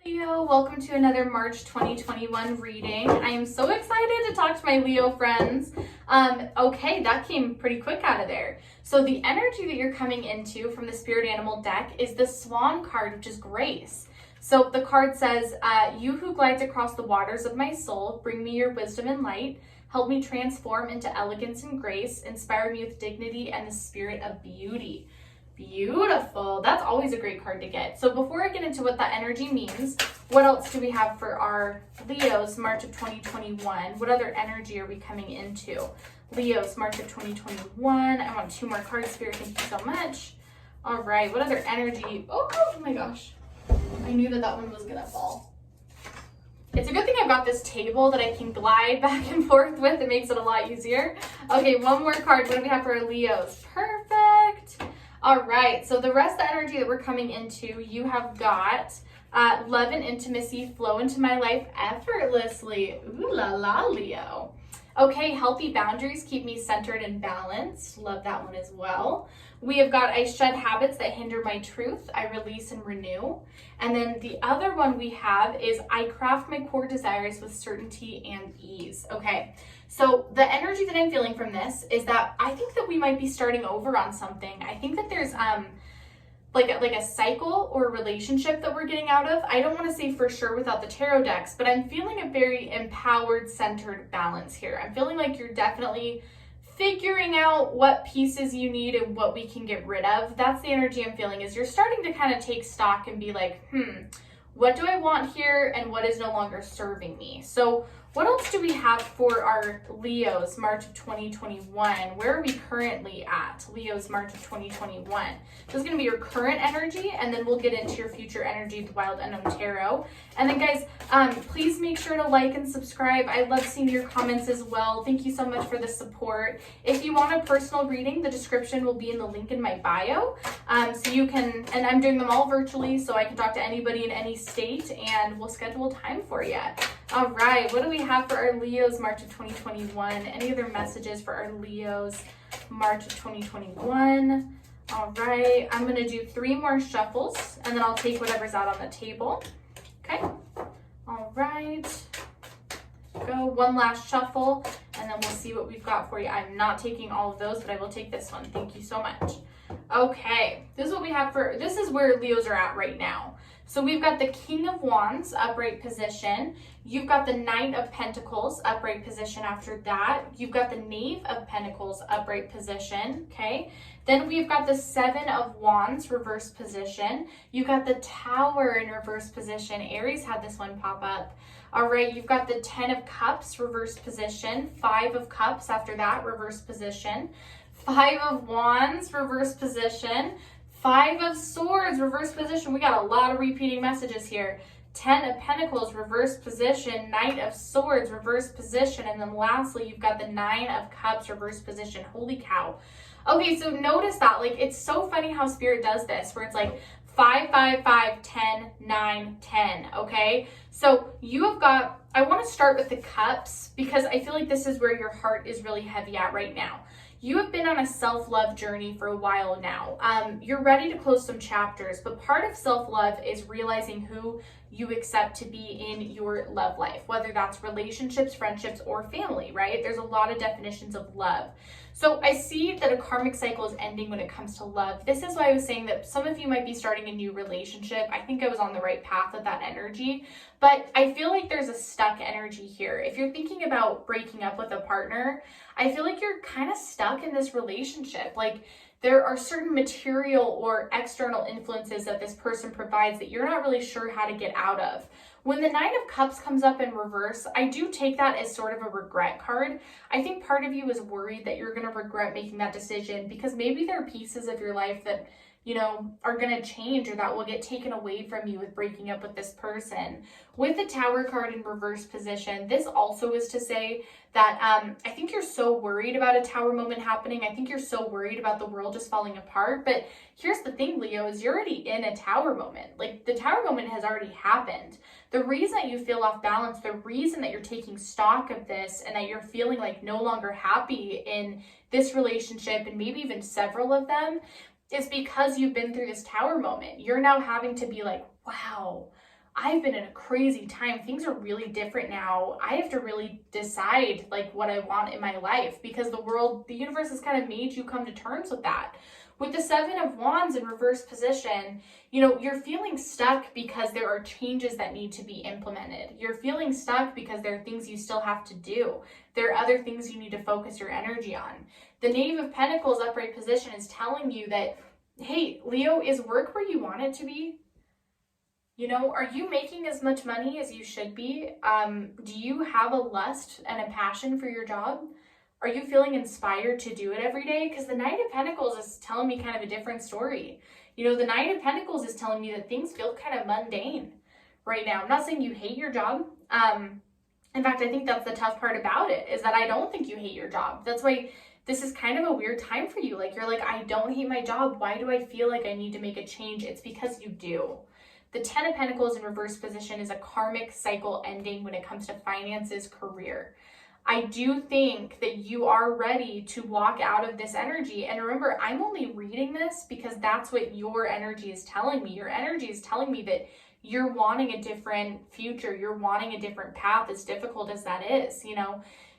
Leo, welcome to another March 2021 reading. I am so excited to talk to my Leo friends. Okay, that came pretty quick out of there. So the energy that you're coming into from the spirit animal deck is the Swan card, which is grace. So the card says, you who glides across the waters of my soul, bring me your wisdom and light. Help me transform into elegance and grace. Inspire me with dignity and the spirit of beauty. Beautiful. That's always a great card to get. So before I get into what that energy means, what else do we have for our Leos March of 2021? What other energy are we coming into? Leos March of 2021. I want two more cards, Spirit. Thank you so much. All right. What other energy? Oh my gosh. I knew that one was going to fall. It's a good thing I've got this table that I can glide back and forth with. It makes it a lot easier. Okay, one more card. What do we have for our Leos? Perfect. All right, so the rest of the energy that we're coming into, you have got love and intimacy flow into my life effortlessly. Ooh la la, Leo. Okay, healthy boundaries keep me centered and balanced. Love that one as well. We have got I shed habits that hinder my truth. I release and renew. And then the other one we have is I craft my core desires with certainty and ease. Okay, so the energy that I'm feeling from this is that I think that we might be starting over on something. I think that there's like a cycle or a relationship that we're getting out of. I don't want to say for sure without the tarot decks, but I'm feeling a very empowered, centered balance here. I'm feeling like you're definitely figuring out what pieces you need and what we can get rid of. That's the energy I'm feeling, is you're starting to kind of take stock and be like, what do I want here and what is no longer serving me? So what else do we have for our Leos March of 2021? Where are we currently at? Leos March of 2021. This is going to be your current energy, and then we'll get into your future energy with Wild Unknown Tarot. And then guys, please make sure to like and subscribe. I love seeing your comments as well. Thank you so much for the support. If you want a personal reading, the description will be in the link in my bio. So you can, and I'm doing them all virtually, so I can talk to anybody in any state, and we'll schedule time for you. All right, what do we have for our Leos March of 2021? Any other messages for our Leos March of 2021? All right, I'm going to do 3 more shuffles, and then I'll take whatever's out on the table. Okay, all right. Go one last shuffle, and then we'll see what we've got for you. I'm not taking all of those, but I will take this one. Thank you so much. Okay, this is what we have for, this is where Leos are at right now. So we've got the King of Wands, upright position. You've got the Knight of Pentacles, upright position after that. You've got the Knave of Pentacles, upright position, okay? Then we've got the Seven of Wands, reverse position. You've got the Tower in reverse position. Aries had this one pop up. All right, you've got the 10 of Cups, reverse position. 5 of Cups after that, reverse position. 5 of Wands, reverse position. 5 of Swords, reverse position. We got a lot of repeating messages here. 10 of Pentacles, reverse position. Knight of Swords, reverse position. And then lastly, you've got the 9 of Cups, reverse position. Holy cow. Okay, so notice that. Like, it's so funny how Spirit does this, where it's like 5, 5, 5, 10, 9, 10, okay? So you have got, I want to start with the Cups because I feel like this is where your heart is really heavy at right now. You have been on a self-love journey for a while now. You're ready to close some chapters, but part of self-love is realizing who you accept to be in your love life, whether that's relationships, friendships, or family, right? There's a lot of definitions of love. So I see that a karmic cycle is ending when it comes to love. This is why I was saying that some of you might be starting a new relationship. I think I was on the right path with that energy, but I feel like there's a stuck energy here. If you're thinking about breaking up with a partner, I feel like you're kind of stuck in this relationship. Like, there are certain material or external influences that this person provides that you're not really sure how to get out of. When the 9 of Cups comes up in reverse, I do take that as sort of a regret card. I think part of you is worried that you're going to regret making that decision because maybe there are pieces of your life that, you know, are going to change or that will get taken away from you with breaking up with this person. With the Tower card in reverse position, this also is to say that I think you're so worried about a Tower moment happening. I think you're so worried about the world just falling apart. But here's the thing, Leo, is you're already in a Tower moment. Like, the Tower moment has already happened. The reason that you feel off balance, the reason that you're taking stock of this and that you're feeling like no longer happy in this relationship and maybe even several of them is because you've been through this Tower moment. You're now having to be like, wow, I've been in a crazy time. Things are really different now. I have to really decide like what I want in my life, because the universe has kind of made you come to terms with that. With the Seven of Wands in reverse position, you're feeling stuck because there are changes that need to be implemented. You're feeling stuck because there are things you still have to do. There are other things you need to focus your energy on. The Knave of Pentacles upright position is telling you that, hey, Leo, is work where you want it to be? Are you making as much money as you should be? Do you have a lust and a passion for your job? Are you feeling inspired to do it every day? Because the Knight of Pentacles is telling me kind of a different story. The Knight of Pentacles is telling me that things feel kind of mundane right now. I'm not saying you hate your job. In fact, I think that's the tough part about it, is that I don't think you hate your job. That's why this is kind of a weird time for you. Like, you're like, I don't hate my job. Why do I feel like I need to make a change? It's because you do. The Ten of Pentacles in reverse position is a karmic cycle ending when it comes to finances, career. I do think that you are ready to walk out of this energy. And remember, I'm only reading this because that's what your energy is telling me. Your energy is telling me that you're wanting a different future. You're wanting a different path, as difficult as that is.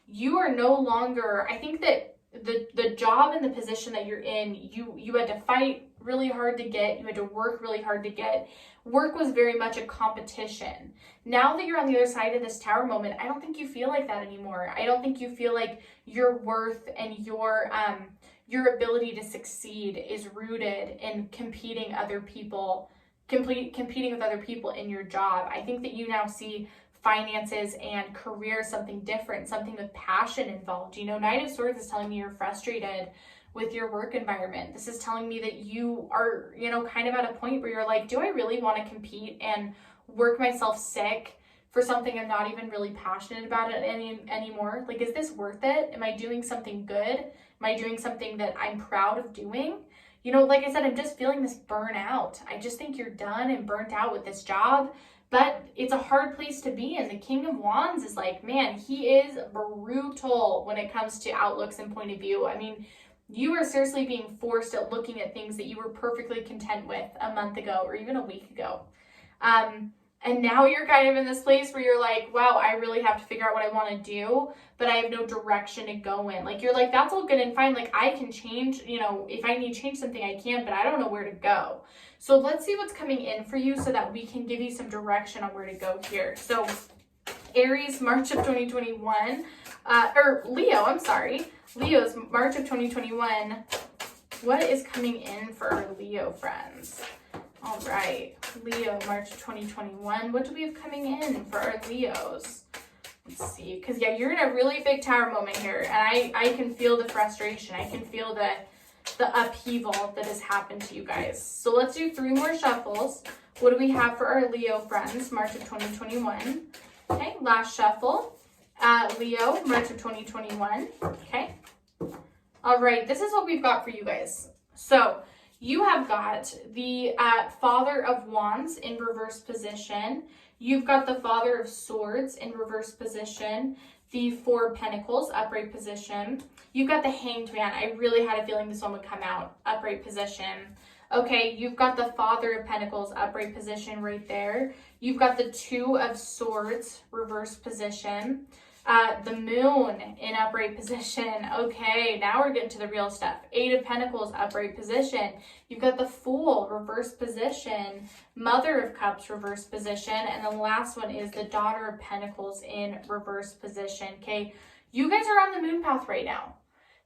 You are no longer, I think that the job and the position that you're in, you had to fight really hard to get. You had to work really hard to get. Work was very much a competition. Now that you're on the other side of this Tower moment, I don't think you feel like that anymore. I don't think you feel like your worth and your ability to succeed is rooted in competing with other people in your job. I think that you now see finances and career something different, something with passion involved. Knight of Swords is telling me you're frustrated with your work environment. This is telling me that you are, kind of at a point where you're like, do I really want to compete and work myself sick for something I'm not even really passionate about it anymore? Like, is this worth it? Am I doing something good? Am I doing something that I'm proud of doing? Like I said, I'm just feeling this burnout. I just think you're done and burnt out with this job. But it's a hard place to be in. The King of Wands is like, man, he is brutal when it comes to outlooks and point of view. I mean, you are seriously being forced at looking at things that you were perfectly content with a month ago or even a week ago. And now you're kind of in this place where you're like, wow, I really have to figure out what I want to do, but I have no direction to go in. Like, you're like, that's all good and fine. Like, I can change, if I need to change something, I can, but I don't know where to go. So let's see what's coming in for you so that we can give you some direction on where to go here. So Aries, March of 2021, Leo's March of 2021. What is coming in for our Leo friends? All right, Leo, March 2021. What do we have coming in for our Leos? Let's see, because yeah, you're in a really big Tower moment here, and I can feel the frustration. I can feel the upheaval that has happened to you guys. So let's do 3 more shuffles. What do we have for our Leo friends, March of 2021? Okay, last shuffle. Leo, March of 2021. Okay. All right, this is what we've got for you guys. So you have got the Father of Wands in reverse position. You've got the Father of Swords in reverse position. The Four of Pentacles, upright position. You've got the Hanged Man. I really had a feeling this one would come out, upright position. Okay, you've got the Father of Pentacles, upright position right there. You've got the Two of Swords, reverse position. The Moon in upright position. Okay, now we're getting to the real stuff. Eight of Pentacles, upright position. You've got the Fool, reverse position. Mother of Cups, reverse position. And the last one is the Daughter of Pentacles in reverse position. Okay, you guys are on the moon path right now.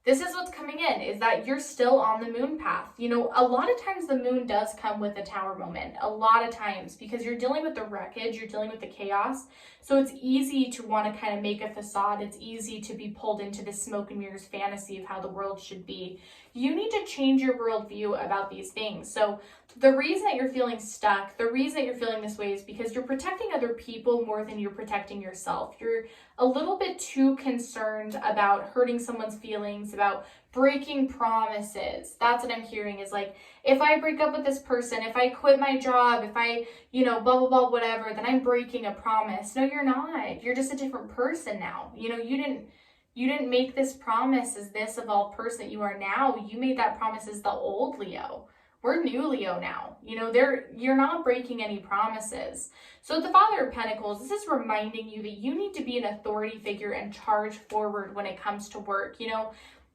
This is what's coming in, is that you're still on the moon path. A lot of times the moon does come with a Tower moment. A lot of times, because you're dealing with the wreckage, you're dealing with the chaos. So it's easy to want to kind of make a facade. It's easy to be pulled into this smoke and mirrors fantasy of how the world should be. You need to change your worldview about these things. So the reason that you're feeling stuck, the reason that you're feeling this way is because you're protecting other people more than you're protecting yourself. You're a little bit too concerned about hurting someone's feelings, about breaking promises. That's what I'm hearing, is like, if I break up with this person, if I quit my job, if I, blah, blah, blah, whatever, then I'm breaking a promise. No, you're not. You're just a different person now. You didn't make this promise as this evolved person that you are now. You made that promise as the old Leo, we're new Leo now. You know, you're not breaking any promises. So the Father of Pentacles, this is reminding you that you need to be an authority figure and charge forward when it comes to work. You know,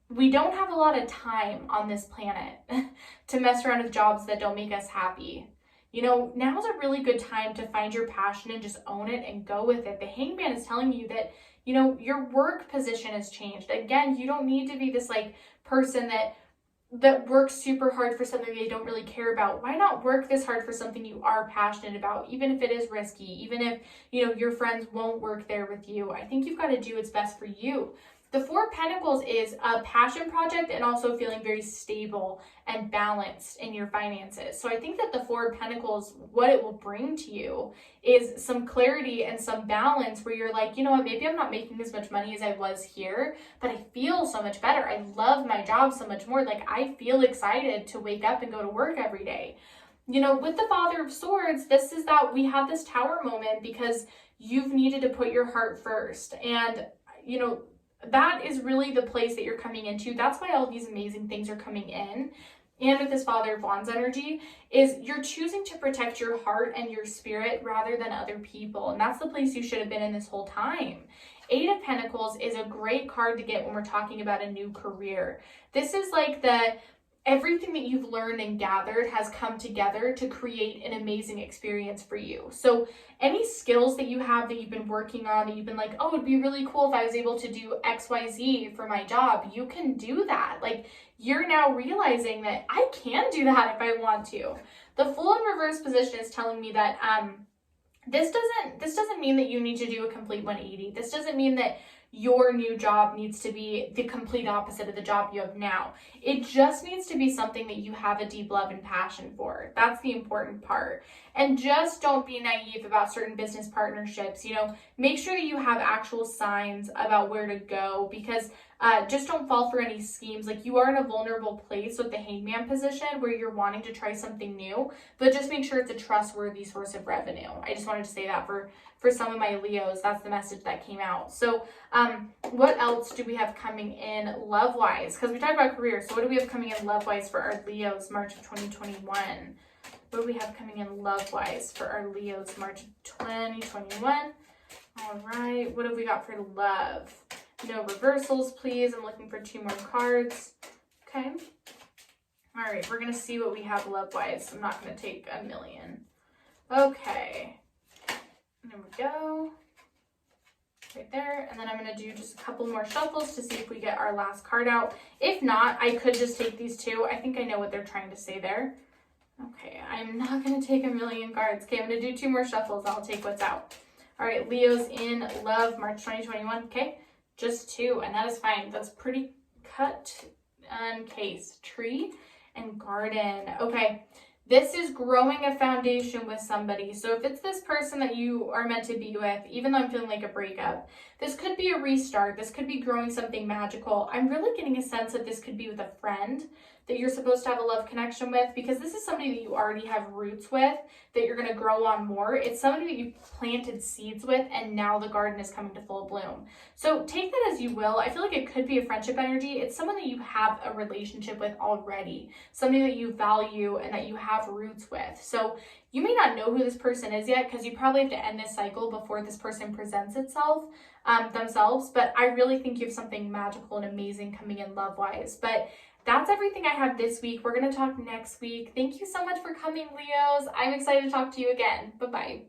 we don't have a lot of time on this planet to mess around with jobs that don't make us happy. You know, now's a really good time to find your passion and just own it and go with it. The Hangman is telling you that, you know, your work position has changed. Again, you don't need to be this like person that works super hard for something they don't really care about. Why not work this hard for something you are passionate about, even if it is risky, even if, you know, your friends won't work there with you? I think you've got to do what's best for you. The Four of Pentacles is a passion project and also feeling very stable and balanced in your finances. So I think that the Four of Pentacles, what it will bring to you is some clarity and some balance where you're like, you know what, maybe I'm not making as much money as I was here, but I feel so much better. I love my job so much more. Like, I feel excited to wake up and go to work every day. You know, with the Father of Swords, this is that we have this Tower moment because you've needed to put your heart first. And, you know, that is really the place that you're coming into. That's why all these amazing things are coming in. And with this Father of Wands energy is you're choosing to protect your heart and your spirit rather than other people. And that's the place you should have been in this whole time. Eight of Pentacles is a great card to get when we're talking about a new career. This is like everything that you've learned and gathered has come together to create an amazing experience for you. So any skills that you have that you've been working on, that you've been like, oh, it'd be really cool if I was able to do XYZ for my job, you can do that. Like, you're now realizing that I can do that if I want to. The Fool in reverse position is telling me that this doesn't mean that you need to do a complete 180. This doesn't mean that your new job needs to be the complete opposite of the job you have now. It just needs to be something that you have a deep love and passion for. That's the important part. And just don't be naive about certain business partnerships. You know, make sure that you have actual signs about where to go, because just don't fall for any schemes. Like, you are in a vulnerable place with the Hangman position where you're wanting to try something new, but just make sure it's a trustworthy source of revenue. I just wanted to say that for some of my Leos. That's the message that came out. So what else do we have coming in love-wise? Because we talked about career. So what do we have coming in love-wise for our Leos March of 2021? What do we have coming in love-wise for our Leos March of 2021? All right. What have we got for love? No reversals, please. I'm looking for 2 more cards. Okay. All right. We're going to see what we have love-wise. I'm not going to take a million. Okay. There we go. Right there. And then I'm going to do just a couple more shuffles to see if we get our last card out. If not, I could just take these 2. I think I know what they're trying to say there. Okay, I'm not going to take a million cards. Okay, I'm going to do 2 more shuffles. I'll take what's out. All right, Leos in love, March 2021. Okay, just 2, and that is fine. That's pretty cut and case. Tree and garden. Okay, this is growing a foundation with somebody. So if it's this person that you are meant to be with, even though I'm feeling like a breakup, this could be a restart. This could be growing something magical. I'm really getting a sense that this could be with a friend that you're supposed to have a love connection with, because this is somebody that you already have roots with, that you're going to grow on more. It's somebody that you planted seeds with, and now the garden is coming to full bloom. So take that as you will. I feel like it could be a friendship energy. It's someone that you have a relationship with already, somebody that you value and that you have roots with. So you may not know who this person is yet, because you probably have to end this cycle before this person presents itself themselves. But I really think you have something magical and amazing coming in love-wise. But that's everything I have this week. We're going to talk next week. Thank you so much for coming, Leos. I'm excited to talk to you again. Bye-bye.